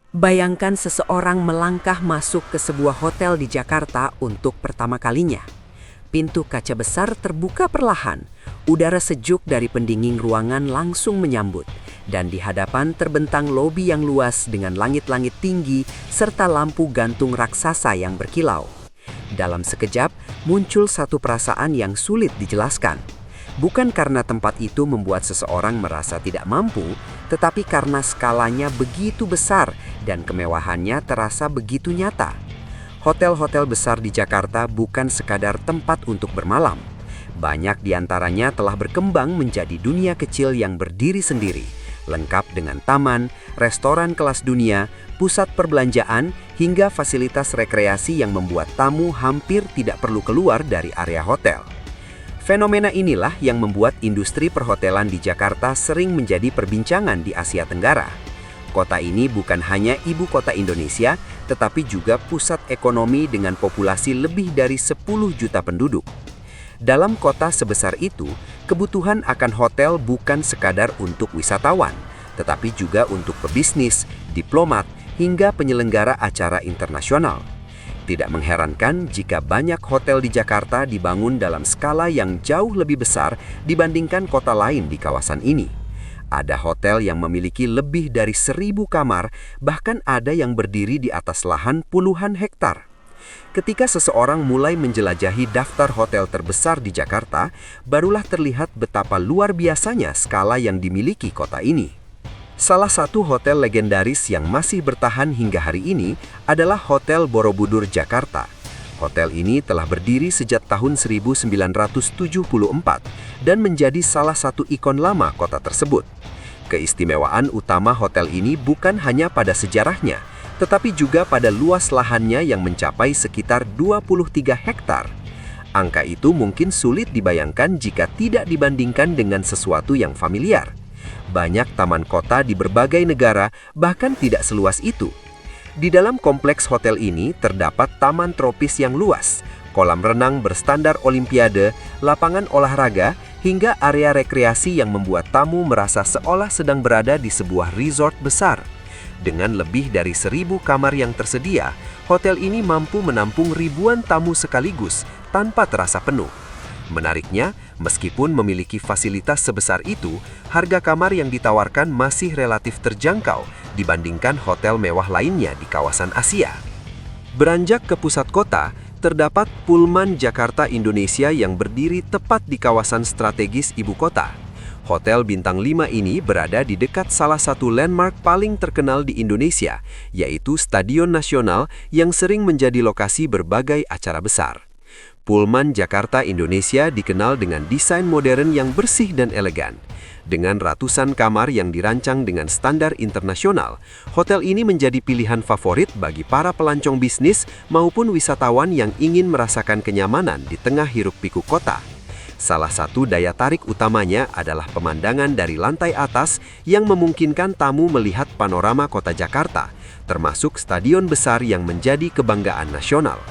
Bayangkan seseorang melangkah masuk ke sebuah hotel di Jakarta untuk pertama kalinya. Pintu kaca besar terbuka perlahan, udara sejuk dari pendingin ruangan langsung menyambut, dan di hadapan terbentang lobi yang luas dengan langit-langit tinggi serta lampu gantung raksasa yang berkilau. Dalam sekejap, muncul satu perasaan yang sulit dijelaskan. Bukan karena tempat itu membuat seseorang merasa tidak mampu, tetapi karena skalanya begitu besar dan kemewahannya terasa begitu nyata. Hotel-hotel besar di Jakarta bukan sekadar tempat untuk bermalam. Banyak di antaranya telah berkembang menjadi dunia kecil yang berdiri sendiri, lengkap dengan taman, restoran kelas dunia, pusat perbelanjaan, hingga fasilitas rekreasi yang membuat tamu hampir tidak perlu keluar dari area hotel. Fenomena inilah yang membuat industri perhotelan di Jakarta sering menjadi perbincangan di Asia Tenggara. Kota ini bukan hanya ibu kota Indonesia, tetapi juga pusat ekonomi dengan populasi lebih dari 10 juta penduduk. Dalam kota sebesar itu, kebutuhan akan hotel bukan sekadar untuk wisatawan, tetapi juga untuk pebisnis, diplomat, hingga penyelenggara acara internasional. Tidak mengherankan jika banyak hotel di Jakarta dibangun dalam skala yang jauh lebih besar dibandingkan kota lain di kawasan ini. Ada hotel yang memiliki lebih dari 1.000 kamar, bahkan ada yang berdiri di atas lahan puluhan hektar. Ketika seseorang mulai menjelajahi daftar hotel terbesar di Jakarta, barulah terlihat betapa luar biasanya skala yang dimiliki kota ini. Salah satu hotel legendaris yang masih bertahan hingga hari ini adalah Hotel Borobudur Jakarta. Hotel ini telah berdiri sejak tahun 1974 dan menjadi salah satu ikon lama kota tersebut. Keistimewaan utama hotel ini bukan hanya pada sejarahnya, tetapi juga pada luas lahannya yang mencapai sekitar 23 hektar. Angka itu mungkin sulit dibayangkan jika tidak dibandingkan dengan sesuatu yang familiar. Banyak taman kota di berbagai negara bahkan tidak seluas itu. Di dalam kompleks hotel ini terdapat taman tropis yang luas, kolam renang berstandar olimpiade, lapangan olahraga, hingga area rekreasi yang membuat tamu merasa seolah sedang berada di sebuah resort besar. Dengan lebih dari 1.000 kamar yang tersedia, hotel ini mampu menampung ribuan tamu sekaligus tanpa terasa penuh. Menariknya, meskipun memiliki fasilitas sebesar itu, harga kamar yang ditawarkan masih relatif terjangkau dibandingkan hotel mewah lainnya di kawasan Asia. Beranjak ke pusat kota, terdapat Pullman Jakarta Indonesia yang berdiri tepat di kawasan strategis ibu kota. Hotel bintang 5 ini berada di dekat salah satu landmark paling terkenal di Indonesia, yaitu Stadion Nasional yang sering menjadi lokasi berbagai acara besar. Pullman Jakarta Indonesia dikenal dengan desain modern yang bersih dan elegan. Dengan ratusan kamar yang dirancang dengan standar internasional, hotel ini menjadi pilihan favorit bagi para pelancong bisnis maupun wisatawan yang ingin merasakan kenyamanan di tengah hiruk-pikuk kota. Salah satu daya tarik utamanya adalah pemandangan dari lantai atas yang memungkinkan tamu melihat panorama kota Jakarta, termasuk stadion besar yang menjadi kebanggaan nasional.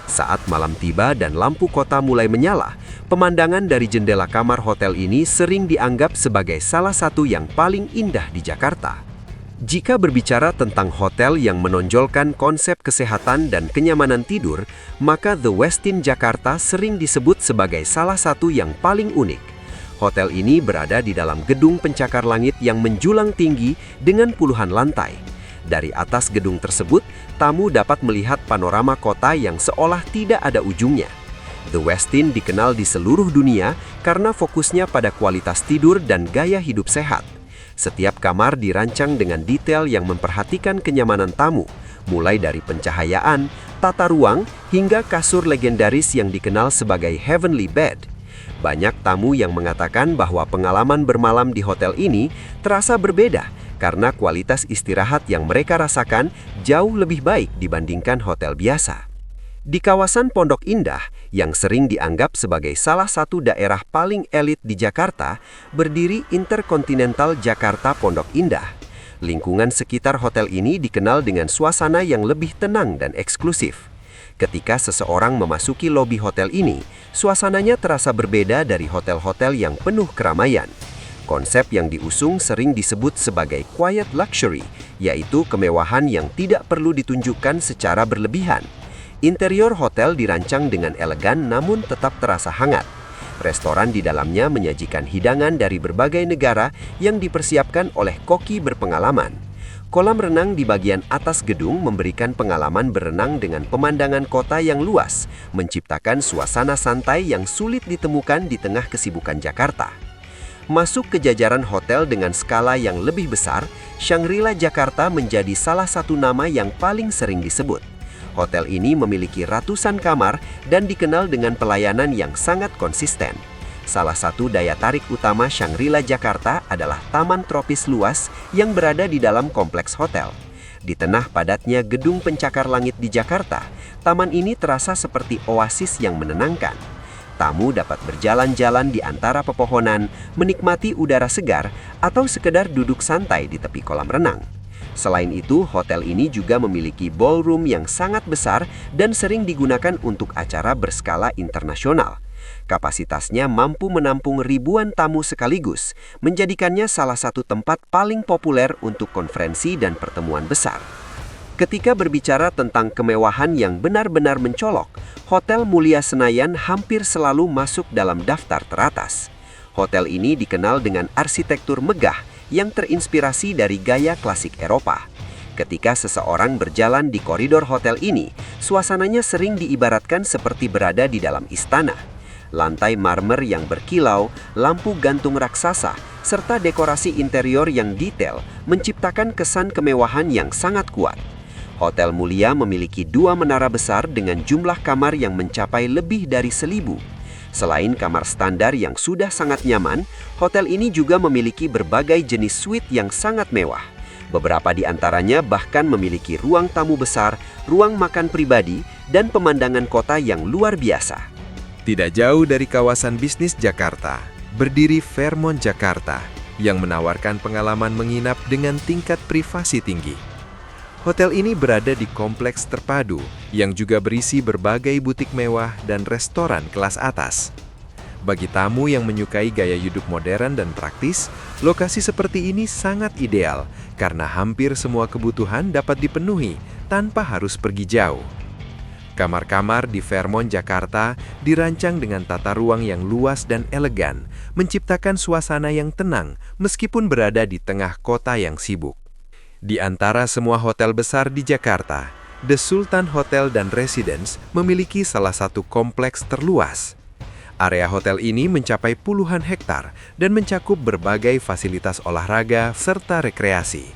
Saat malam tiba dan lampu kota mulai menyala, pemandangan dari jendela kamar hotel ini sering dianggap sebagai salah satu yang paling indah di Jakarta. Jika berbicara tentang hotel yang menonjolkan konsep kesehatan dan kenyamanan tidur, maka The Westin Jakarta sering disebut sebagai salah satu yang paling unik. Hotel ini berada di dalam gedung pencakar langit yang menjulang tinggi dengan puluhan lantai. Dari atas gedung tersebut, tamu dapat melihat panorama kota yang seolah tidak ada ujungnya. The Westin dikenal di seluruh dunia karena fokusnya pada kualitas tidur dan gaya hidup sehat. Setiap kamar dirancang dengan detail yang memperhatikan kenyamanan tamu, mulai dari pencahayaan, tata ruang, hingga kasur legendaris yang dikenal sebagai Heavenly Bed. Banyak tamu yang mengatakan bahwa pengalaman bermalam di hotel ini terasa berbeda karena kualitas istirahat yang mereka rasakan jauh lebih baik dibandingkan hotel biasa. Di kawasan Pondok Indah, yang sering dianggap sebagai salah satu daerah paling elit di Jakarta, berdiri Intercontinental Jakarta Pondok Indah. Lingkungan sekitar hotel ini dikenal dengan suasana yang lebih tenang dan eksklusif. Ketika seseorang memasuki lobi hotel ini, suasananya terasa berbeda dari hotel-hotel yang penuh keramaian. Konsep yang diusung sering disebut sebagai quiet luxury, yaitu kemewahan yang tidak perlu ditunjukkan secara berlebihan. Interior hotel dirancang dengan elegan namun tetap terasa hangat. Restoran di dalamnya menyajikan hidangan dari berbagai negara yang dipersiapkan oleh koki berpengalaman. Kolam renang di bagian atas gedung memberikan pengalaman berenang dengan pemandangan kota yang luas, menciptakan suasana santai yang sulit ditemukan di tengah kesibukan Jakarta. Masuk ke jajaran hotel dengan skala yang lebih besar, Shangri-La Jakarta menjadi salah satu nama yang paling sering disebut. Hotel ini memiliki ratusan kamar dan dikenal dengan pelayanan yang sangat konsisten. Salah satu daya tarik utama Shangri-La Jakarta adalah taman tropis luas yang berada di dalam kompleks hotel. Di tengah padatnya gedung pencakar langit di Jakarta, taman ini terasa seperti oasis yang menenangkan. Tamu dapat berjalan-jalan di antara pepohonan, menikmati udara segar, atau sekedar duduk santai di tepi kolam renang. Selain itu, hotel ini juga memiliki ballroom yang sangat besar dan sering digunakan untuk acara berskala internasional. Kapasitasnya mampu menampung ribuan tamu sekaligus, menjadikannya salah satu tempat paling populer untuk konferensi dan pertemuan besar. Ketika berbicara tentang kemewahan yang benar-benar mencolok, Hotel Mulia Senayan hampir selalu masuk dalam daftar teratas. Hotel ini dikenal dengan arsitektur megah yang terinspirasi dari gaya klasik Eropa. Ketika seseorang berjalan di koridor hotel ini, suasananya sering diibaratkan seperti berada di dalam istana. Lantai marmer yang berkilau, lampu gantung raksasa, serta dekorasi interior yang detail menciptakan kesan kemewahan yang sangat kuat. Hotel Mulia memiliki 2 menara besar dengan jumlah kamar yang mencapai lebih dari 1.000. Selain kamar standar yang sudah sangat nyaman, hotel ini juga memiliki berbagai jenis suite yang sangat mewah. Beberapa di antaranya bahkan memiliki ruang tamu besar, ruang makan pribadi, dan pemandangan kota yang luar biasa. Tidak jauh dari kawasan bisnis Jakarta, berdiri Fairmont Jakarta yang menawarkan pengalaman menginap dengan tingkat privasi tinggi. Hotel ini berada di kompleks terpadu yang juga berisi berbagai butik mewah dan restoran kelas atas. Bagi tamu yang menyukai gaya hidup modern dan praktis, lokasi seperti ini sangat ideal karena hampir semua kebutuhan dapat dipenuhi tanpa harus pergi jauh. Kamar-kamar di Fairmont Jakarta dirancang dengan tata ruang yang luas dan elegan, menciptakan suasana yang tenang meskipun berada di tengah kota yang sibuk. Di antara semua hotel besar di Jakarta, The Sultan Hotel dan Residence memiliki salah satu kompleks terluas. Area hotel ini mencapai puluhan hektar dan mencakup berbagai fasilitas olahraga serta rekreasi.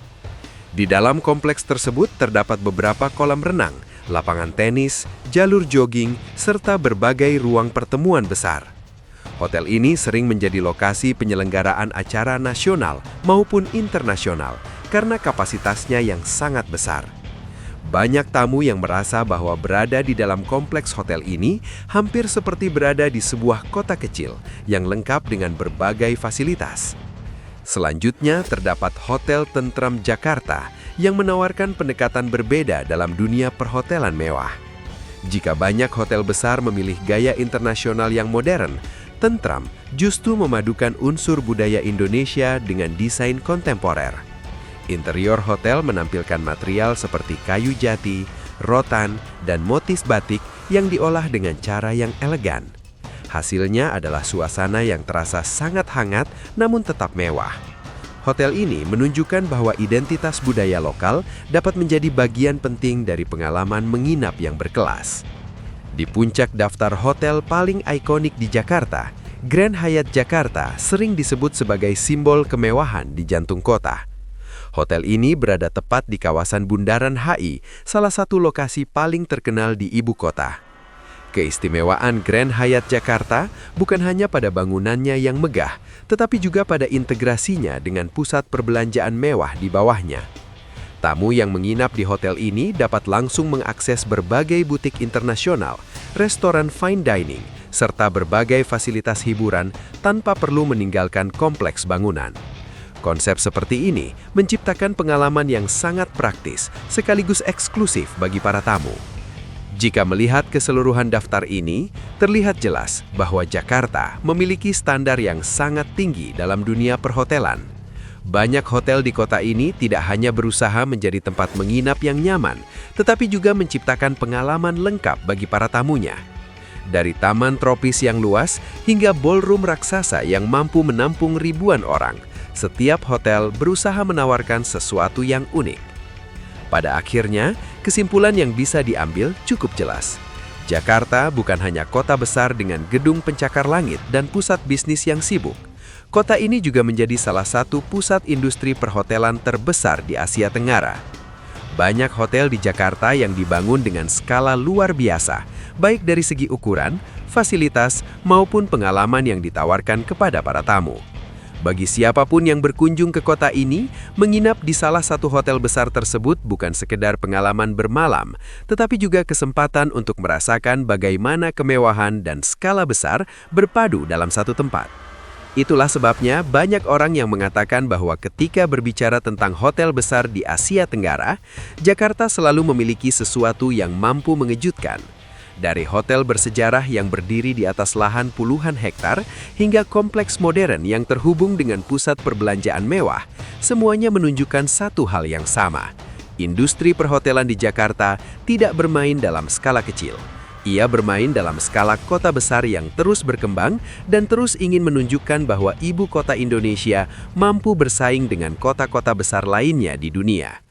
Di dalam kompleks tersebut terdapat beberapa kolam renang, lapangan tenis, jalur jogging, serta berbagai ruang pertemuan besar. Hotel ini sering menjadi lokasi penyelenggaraan acara nasional maupun internasional karena kapasitasnya yang sangat besar. Banyak tamu yang merasa bahwa berada di dalam kompleks hotel ini hampir seperti berada di sebuah kota kecil yang lengkap dengan berbagai fasilitas. Selanjutnya terdapat Hotel Tentram Jakarta yang menawarkan pendekatan berbeda dalam dunia perhotelan mewah. Jika banyak hotel besar memilih gaya internasional yang modern, Tentram justru memadukan unsur budaya Indonesia dengan desain kontemporer. Interior hotel menampilkan material seperti kayu jati, rotan, dan motif batik yang diolah dengan cara yang elegan. Hasilnya adalah suasana yang terasa sangat hangat namun tetap mewah. Hotel ini menunjukkan bahwa identitas budaya lokal dapat menjadi bagian penting dari pengalaman menginap yang berkelas. Di puncak daftar hotel paling ikonik di Jakarta, Grand Hyatt Jakarta sering disebut sebagai simbol kemewahan di jantung kota. Hotel ini berada tepat di kawasan Bundaran HI, salah satu lokasi paling terkenal di ibu kota. Keistimewaan Grand Hyatt Jakarta bukan hanya pada bangunannya yang megah, tetapi juga pada integrasinya dengan pusat perbelanjaan mewah di bawahnya. Tamu yang menginap di hotel ini dapat langsung mengakses berbagai butik internasional, restoran fine dining, serta berbagai fasilitas hiburan tanpa perlu meninggalkan kompleks bangunan. Konsep seperti ini menciptakan pengalaman yang sangat praktis sekaligus eksklusif bagi para tamu. Jika melihat keseluruhan daftar ini, terlihat jelas bahwa Jakarta memiliki standar yang sangat tinggi dalam dunia perhotelan. Banyak hotel di kota ini tidak hanya berusaha menjadi tempat menginap yang nyaman, tetapi juga menciptakan pengalaman lengkap bagi para tamunya. Dari taman tropis yang luas hingga ballroom raksasa yang mampu menampung ribuan orang, setiap hotel berusaha menawarkan sesuatu yang unik. Pada akhirnya, kesimpulan yang bisa diambil cukup jelas. Jakarta bukan hanya kota besar dengan gedung pencakar langit dan pusat bisnis yang sibuk. Kota ini juga menjadi salah satu pusat industri perhotelan terbesar di Asia Tenggara. Banyak hotel di Jakarta yang dibangun dengan skala luar biasa, baik dari segi ukuran, fasilitas, maupun pengalaman yang ditawarkan kepada para tamu. Bagi siapapun yang berkunjung ke kota ini, menginap di salah satu hotel besar tersebut bukan sekedar pengalaman bermalam, tetapi juga kesempatan untuk merasakan bagaimana kemewahan dan skala besar berpadu dalam satu tempat. Itulah sebabnya banyak orang yang mengatakan bahwa ketika berbicara tentang hotel besar di Asia Tenggara, Jakarta selalu memiliki sesuatu yang mampu mengejutkan. Dari hotel bersejarah yang berdiri di atas lahan puluhan hektar hingga kompleks modern yang terhubung dengan pusat perbelanjaan mewah, semuanya menunjukkan satu hal yang sama. Industri perhotelan di Jakarta tidak bermain dalam skala kecil. Ia bermain dalam skala kota besar yang terus berkembang dan terus ingin menunjukkan bahwa ibu kota Indonesia mampu bersaing dengan kota-kota besar lainnya di dunia.